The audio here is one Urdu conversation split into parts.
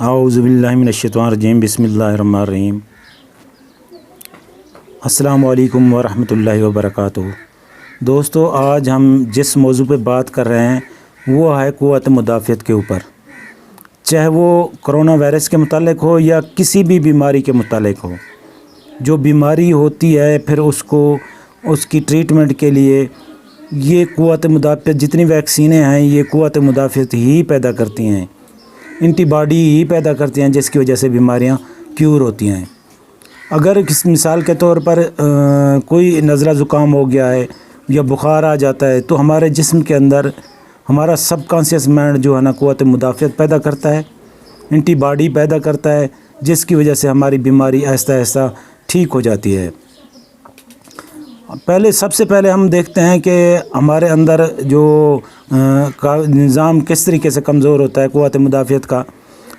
اعوذ باللہ من الشیطان الرجیم بسم اللہ الرحمن الرحیم۔ السلام علیکم ورحمۃ اللہ وبرکاتہ۔ دوستو، آج ہم جس موضوع پہ بات کر رہے ہیں وہ ہے قوت مدافعت کے اوپر، چاہے وہ کرونا وائرس کے متعلق ہو یا کسی بھی بیماری کے متعلق ہو۔ جو بیماری ہوتی ہے پھر اس کی ٹریٹمنٹ کے لیے یہ قوت مدافعت، جتنی ویکسینیں ہیں یہ قوت مدافعت ہی پیدا کرتی ہیں، اینٹی باڈی ہی پیدا کرتی ہیں، جس کی وجہ سے بیماریاں کیور ہوتی ہیں۔ اگر کس مثال کے طور پر کوئی نزلہ زکام ہو گیا ہے یا بخار آ جاتا ہے تو ہمارے جسم کے اندر ہمارا سب کانشیس مائنڈ جو ہے نا قوت مدافعت پیدا کرتا ہے، اینٹی باڈی پیدا کرتا ہے، جس کی وجہ سے ہماری بیماری آہستہ آہستہ ٹھیک ہو جاتی ہے۔ سب سے پہلے ہم دیکھتے ہیں کہ ہمارے اندر جو نظام کس طریقے سے کمزور ہوتا ہے قوت مدافعت کا،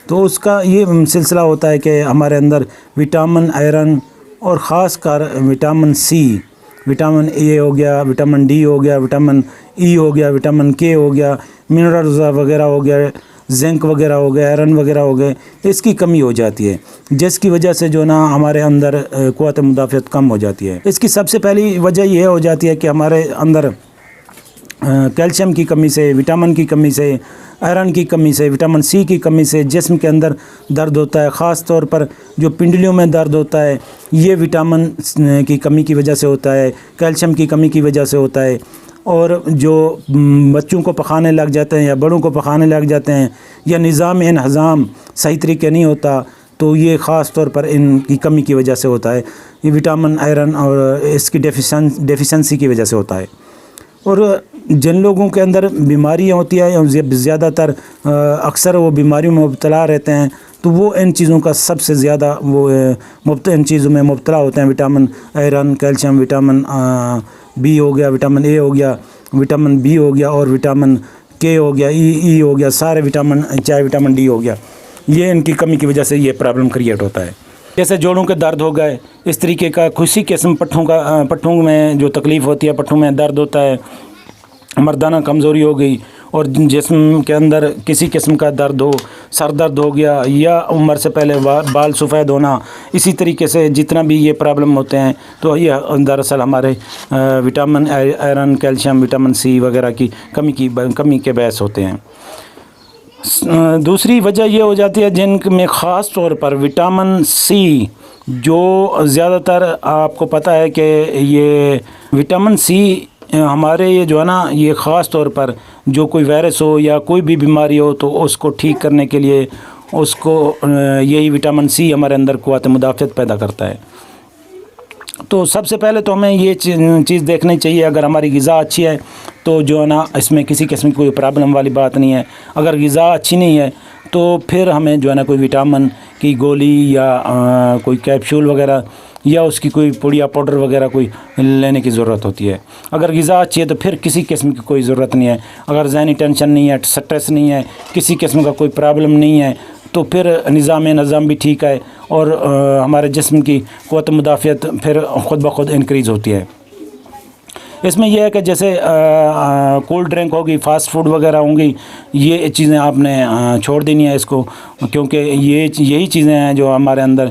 تو اس کا یہ سلسلہ ہوتا ہے کہ ہمارے اندر وٹامن، آئرن اور خاص کر وٹامن سی، وٹامن اے ہو گیا، وٹامن ڈی ہو گیا، وٹامن ای ہو گیا، وٹامن کے ہو گیا، منرلز وغیرہ ہو گیا، زنک وغیرہ ہو گیا، آئرن وغیرہ ہو گئے، اس کی کمی ہو جاتی ہے، جس کی وجہ سے جو نا ہمارے اندر قوت مدافعت کم ہو جاتی ہے۔ اس کی سب سے پہلی وجہ یہ ہو جاتی ہے کہ ہمارے اندر کیلشیم کی کمی سے، وٹامن کی کمی سے، آئرن کی کمی سے، وٹامن سی کی کمی سے جسم کے اندر درد ہوتا ہے، خاص طور پر جو پنڈلیوں میں درد ہوتا ہے یہ وٹامن کی کمی کی وجہ سے ہوتا ہے، کیلشیم کی کمی کی وجہ سے ہوتا ہے۔ اور جو بچوں کو پخانے لگ جاتے ہیں یا بڑوں کو پخانے لگ جاتے ہیں یا نظام انہضام صحیح طریقے نہیں ہوتا تو یہ خاص طور پر ان کی کمی کی وجہ سے ہوتا ہے، یہ وٹامن، آئرن اور اس کی ڈیفیشنسی کی وجہ سے ہوتا ہے۔ اور جن لوگوں کے اندر بیماریاں ہوتی ہیں زیادہ تر اکثر وہ بیماریوں میں مبتلا رہتے ہیں تو وہ ان چیزوں کا سب سے زیادہ ان چیزوں میں مبتلا ہوتے ہیں، vitamin, iron, calcium, vitamin B ہو گیا، وٹامن اے ہو گیا، وٹامن بی ہو گیا اور وٹامن کے ہو گیا، ای ہو گیا، سارے وٹامن، چاہے وٹامن ڈی ہو گیا، یہ ان کی کمی کی وجہ سے یہ پرابلم کریٹ ہوتا ہے۔ جیسے جوڑوں کے درد ہو گئے، اس طریقے کا کسی قسم پٹھوں میں جو تکلیف ہوتی ہے، پٹھوں میں درد ہوتا ہے، مردانہ کمزوری ہو گئی اور جسم کے اندر کسی قسم کا درد ہو، سر درد ہو گیا یا عمر سے پہلے بال سفید ہونا، اسی طریقے سے جتنا بھی یہ پرابلم ہوتے ہیں تو یہ دراصل ہمارے vitamin, iron, calcium, vitamin C وغیرہ کی کمی کے باعث ہوتے ہیں۔ دوسری وجہ یہ ہو جاتی ہے جن میں خاص طور پر وٹامن سی، جو زیادہ تر آپ کو پتہ ہے کہ یہ وٹامن سی ہمارے یہ جو ہے نا یہ خاص طور پر جو کوئی وائرس ہو یا کوئی بھی بیماری ہو تو اس کو ٹھیک کرنے کے لیے اس کو یہی وٹامن سی ہمارے اندر قوت مدافعت پیدا کرتا ہے۔ تو سب سے پہلے تو ہمیں یہ چیز دیکھنی چاہیے، اگر ہماری غذا اچھی ہے تو جو ہے نا اس میں کسی قسم کی کوئی پرابلم والی بات نہیں ہے۔ اگر غذا اچھی نہیں ہے تو پھر ہمیں جو ہے نا کوئی وٹامن کی گولی یا کوئی کیپسول وغیرہ یا اس کی کوئی پوڑیا پاؤڈر وغیرہ کوئی لینے کی ضرورت ہوتی ہے۔ اگر غذا اچھی ہے تو پھر کسی قسم کی کوئی ضرورت نہیں ہے۔ اگر ذہنی ٹینشن نہیں ہے، سٹریس نہیں ہے، کسی قسم کا کوئی پرابلم نہیں ہے تو پھر نظام بھی ٹھیک ہے اور ہمارے جسم کی قوت مدافعت پھر خود بخود انکریز ہوتی ہے۔ اس میں یہ ہے کہ جیسے کولڈ ڈرنک ہوگی، فاسٹ فوڈ وغیرہ ہوں گی، یہ چیزیں آپ نے چھوڑ دینی ہے اس کو، کیونکہ یہی چیزیں ہیں جو ہمارے اندر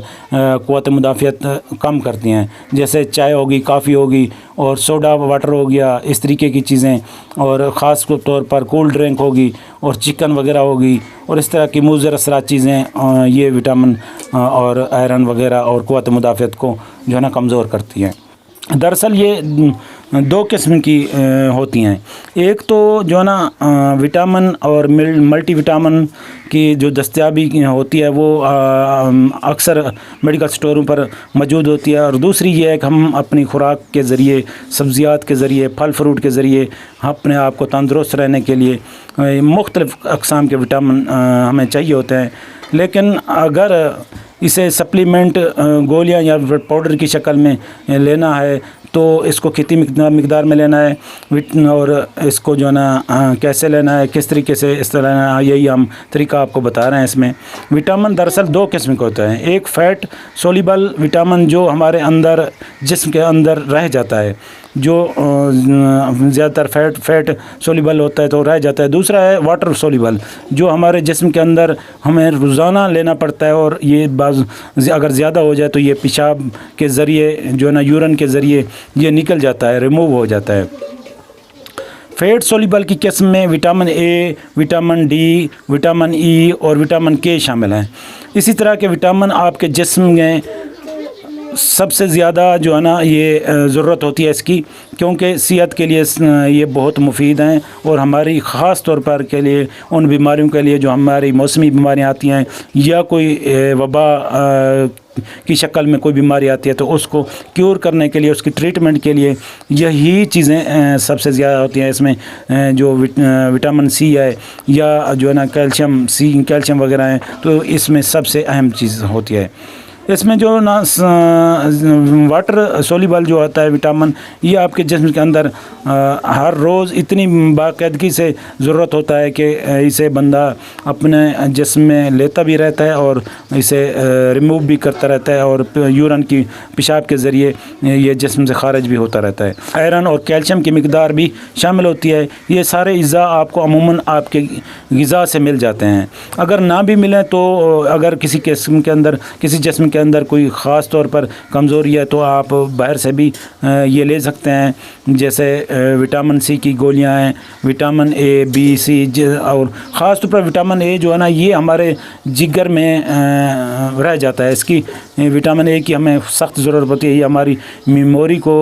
قوت مدافعت کم کرتی ہیں، جیسے چائے ہوگی، کافی ہوگی اور سوڈا واٹر ہو گیا، اس طریقے کی چیزیں، اور خاص طور پر کولڈ ڈرنک ہوگی اور چکن وغیرہ ہوگی اور اس طرح کی مضر اثرات چیزیں، یہ وٹامن اور آئرن وغیرہ اور قوت مدافعت کو جو ہے نا کمزور کرتی ہیں۔ دراصل یہ دو قسم کی ہوتی ہیں، ایک تو جو ہے نا وٹامن اور ملٹی وٹامن کی جو دستیابی ہوتی ہے وہ اکثر میڈیکل سٹوروں پر موجود ہوتی ہے، اور دوسری یہ ہے کہ ہم اپنی خوراک کے ذریعے، سبزیات کے ذریعے، پھل فروٹ کے ذریعے اپنے آپ کو تندرست رہنے کے لیے مختلف اقسام کے وٹامن ہمیں چاہیے ہوتے ہیں۔ لیکن اگر اسے سپلیمنٹ، گولیاں یا پاؤڈر کی شکل میں لینا ہے تو اس کو کتنی مقدار میں لینا ہے اور اس کو جو ہے نا کیسے لینا ہے، کس طریقے سے اس طرح لینا ہے، یہی ہم طریقہ آپ کو بتا رہے ہیں۔ اس میں وٹامن دراصل دو قسم کے ہوتے ہیں، ایک فیٹ سولیبل وٹامن جو ہمارے اندر جسم کے اندر رہ جاتا ہے، جو زیادہ تر فیٹ سولیبل ہوتا ہے تو رہ جاتا ہے. دوسرا ہے واٹر سولیبل جو ہمارے جسم کے اندر ہمیں روزانہ لینا پڑتا ہے, اور یہ اگر زیادہ ہو جائے تو یہ پیشاب کے ذریعے جو ہے نا یورین کے ذریعے یہ نکل جاتا ہے, ریموو ہو جاتا ہے. فیٹ سولیبل کی قسم میں vitamin A, vitamin D, vitamin E اور وٹامن کے شامل ہیں. اسی طرح کے وٹامن آپ کے جسم میں سب سے زیادہ جو ہے نا یہ ضرورت ہوتی ہے اس کی, کیونکہ صحت کے لیے یہ بہت مفید ہیں, اور ہماری خاص طور پر کے لیے ان بیماریوں کے لیے جو ہماری موسمی بیماریاں آتی ہیں یا کوئی وبا کی شکل میں کوئی بیماری آتی ہے تو اس کو کیور کرنے کے لیے, اس کی ٹریٹمنٹ کے لیے یہی چیزیں سب سے زیادہ ہوتی ہیں. اس میں جو وٹامن سی ہے یا جو ہے نا کیلشیم وغیرہ ہیں, تو اس میں سب سے اہم چیز ہوتی ہے. اس میں جو نا واٹر سولیبل جو ہوتا ہے وٹامن, یہ آپ کے جسم کے اندر ہر روز اتنی باقاعدگی سے ضرورت ہوتا ہے کہ اسے بندہ اپنے جسم میں لیتا بھی رہتا ہے اور اسے ریموو بھی کرتا رہتا ہے, اور یورین کی پیشاب کے ذریعے یہ جسم سے خارج بھی ہوتا رہتا ہے. آئرن اور کیلشیم کی مقدار بھی شامل ہوتی ہے. یہ سارے اجزاء آپ کو عموماً آپ کے غذا سے مل جاتے ہیں. اگر نہ بھی ملیں تو اگر کسی قسم کے اندر کسی جسم کے اندر کوئی خاص طور پر کمزوری ہے تو آپ باہر سے بھی یہ لے سکتے ہیں, جیسے وٹامن سی کی گولیاں ہیں, وٹامن اے, بی, سی, اور خاص طور پر وٹامن اے جو ہے نا یہ ہمارے جگر میں رہ جاتا ہے. اس کی وٹامن اے کی ہمیں سخت ضرورت ہوتی ہے. یہ ہماری میموری کو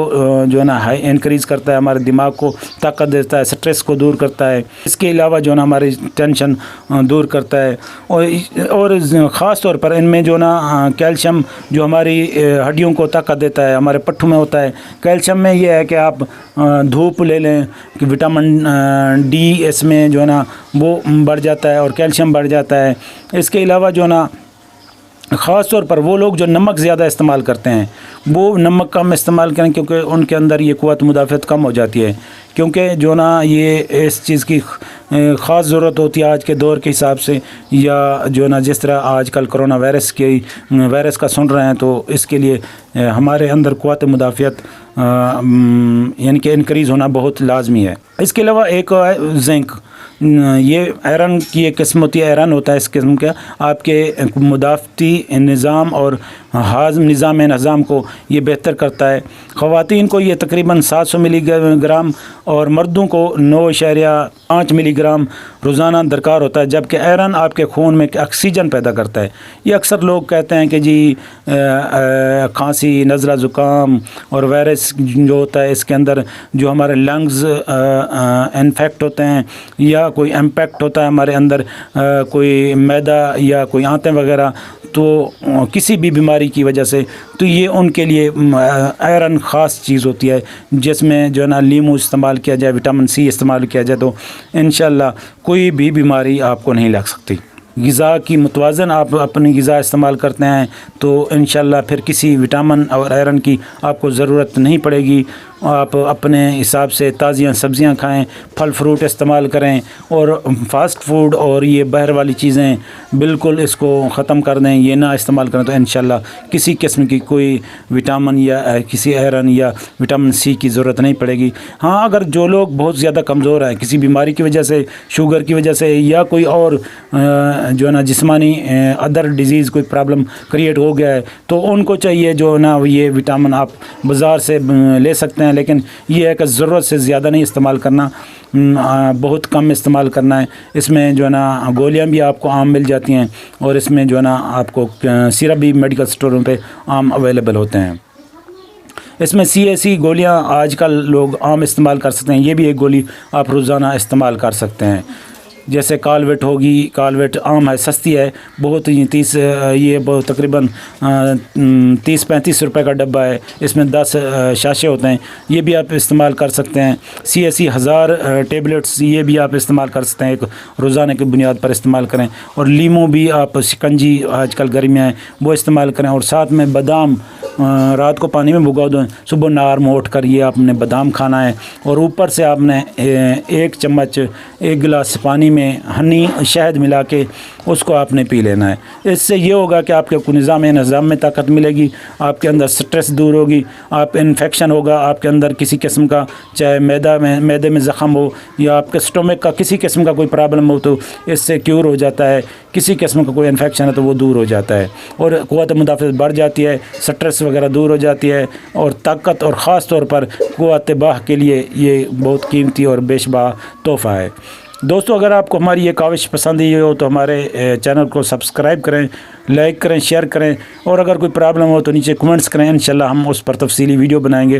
جو ہے نا انکریز کرتا ہے, ہمارے دماغ کو طاقت دیتا ہے, سٹریس کو دور کرتا ہے. اس کے علاوہ جو ہے نا ہماری ٹینشن دور کرتا ہے. اور خاص طور پر ان میں جو نا کیلشیم جو ہماری ہڈیوں کو طاقت دیتا ہے, ہمارے پٹھوں میں ہوتا ہے. کیلشیم میں یہ ہے کہ آپ دھوپ لے لیں کہ وٹامن ڈی اس میں جو ہے نا وہ بڑھ جاتا ہے اور کیلشیم بڑھ جاتا ہے. اس کے علاوہ جو نا خاص طور پر وہ لوگ جو نمک زیادہ استعمال کرتے ہیں وہ نمک کم استعمال کریں, کیونکہ ان کے اندر یہ قوت مدافعت کم ہو جاتی ہے. کیونکہ جو نا یہ اس چیز کی خاص ضرورت ہوتی ہے آج کے دور کے حساب سے, یا جو نا جس طرح آج کل کرونا وائرس کا سن رہے ہیں, تو اس کے لیے ہمارے اندر قوت مدافعت یعنی کہ انکریز ہونا بہت لازمی ہے. اس کے علاوہ ایک ہے زنک. یہ آئرن کی ایک قسم ہوتی ہے, آئرن ہوتا ہے اس قسم کا, آپ کے مدافعتی نظام اور نظام ہضم کو یہ بہتر کرتا ہے. خواتین کو یہ تقریباً 700 ملی گرام اور مردوں کو 9.5 ملی گرام روزانہ درکار ہوتا ہے, جبکہ آئرن آپ کے خون میں آکسیجن پیدا کرتا ہے. یہ اکثر لوگ کہتے ہیں کہ جی کھانسی, نزلہ, زکام اور وائرس جو ہوتا ہے اس کے اندر جو ہمارے لنگز انفیکٹ ہوتے ہیں یا کوئی امپیکٹ ہوتا ہے ہمارے اندر, کوئی میدا یا کوئی آنتیں وغیرہ, تو کسی بھی بیماری کی وجہ سے, تو یہ ان کے لیے آئرن خاص چیز ہوتی ہے, جس میں جو ہے نا لیمو استعمال کیا جائے, وٹامن سی استعمال کیا جائے, تو انشاءاللہ کوئی بھی بیماری آپ کو نہیں لگ سکتی. غذا کی متوازن آپ اپنی غذا استعمال کرتے ہیں تو انشاءاللہ پھر کسی وٹامن اور آئرن کی آپ کو ضرورت نہیں پڑے گی. آپ اپنے حساب سے تازیاں سبزیاں کھائیں, پھل فروٹ استعمال کریں, اور فاسٹ فوڈ اور یہ باہر والی چیزیں بالکل اس کو ختم کر دیں, یہ نہ استعمال کریں, تو انشاءاللہ کسی قسم کی کوئی وٹامن یا کسی آئرن یا وٹامن سی کی ضرورت نہیں پڑے گی. ہاں اگر جو لوگ بہت زیادہ کمزور ہیں کسی بیماری کی وجہ سے, شوگر کی وجہ سے, یا کوئی اور جو ہے نا جسمانی ادر ڈیزیز کوئی پرابلم کریٹ ہو گیا ہے, تو ان کو چاہیے جو نا یہ وٹامن آپ بازار سے لے سکتے ہیں, لیکن یہ ہے کہ ضرورت سے زیادہ نہیں استعمال کرنا, بہت کم استعمال کرنا ہے. اس میں جو ہے نا گولیاں بھی آپ کو عام مل جاتی ہیں, اور اس میں جو ہے نا آپ کو سیرپ بھی میڈیکل سٹوروں پہ عام اویلیبل ہوتے ہیں. اس میں CAC گولیاں آج کل لوگ عام استعمال کر سکتے ہیں, یہ بھی ایک گولی آپ روزانہ استعمال کر سکتے ہیں. جیسے کالویٹ ہوگی, کالویٹ عام ہے, سستی ہے بہت, یہ تقریباً 30-35 روپے کا ڈبہ ہے, اس میں 10 شاشے ہوتے ہیں, یہ بھی آپ استعمال کر سکتے ہیں. CAC 1000 ٹیبلٹس, یہ بھی آپ استعمال کر سکتے ہیں, ایک روزانہ کی بنیاد پر استعمال کریں. اور لیمو بھی آپ شکنجی, آج کل گرمیاں ہیں, وہ استعمال کریں, اور ساتھ میں بادام رات کو پانی میں بھگو دیں، صبح نہار میں اٹھ کر یہ آپ نے بادام کھانا ہے، اور اوپر سے آپ نے 1 چمچ 1 گلاس پانی میں ہنی شہد ملا کے اس کو آپ نے پی لینا ہے۔ اس سے یہ ہوگا کہ آپ کے نظام میں طاقت ملے گی، آپ کے اندر سٹریس دور ہوگی، آپ انفیکشن ہوگا آپ کے اندر کسی قسم کا، چاہے میدے میں زخم ہو یا آپ کے سٹومک کا کسی قسم کا کوئی پرابلم ہو تو اس سے کیور ہو جاتا ہے، کسی قسم کا کوئی انفیکشن ہے تو وہ دور ہو جاتا ہے، اور قوت مدافعت بڑھ جاتی ہے، سٹریس وغیرہ دور ہو جاتی ہے، اور طاقت، اور خاص طور پر قوت باہ کے لیے یہ بہت قیمتی اور بیش بہا تحفہ ہے۔ دوستو، اگر آپ کو ہماری یہ کاوش پسند ہی ہو تو ہمارے چینل کو سبسکرائب کریں، لائک کریں، شیئر کریں، اور اگر کوئی پرابلم ہو تو نیچے کمنٹس کریں، انشاءاللہ ہم اس پر تفصیلی ویڈیو بنائیں گے۔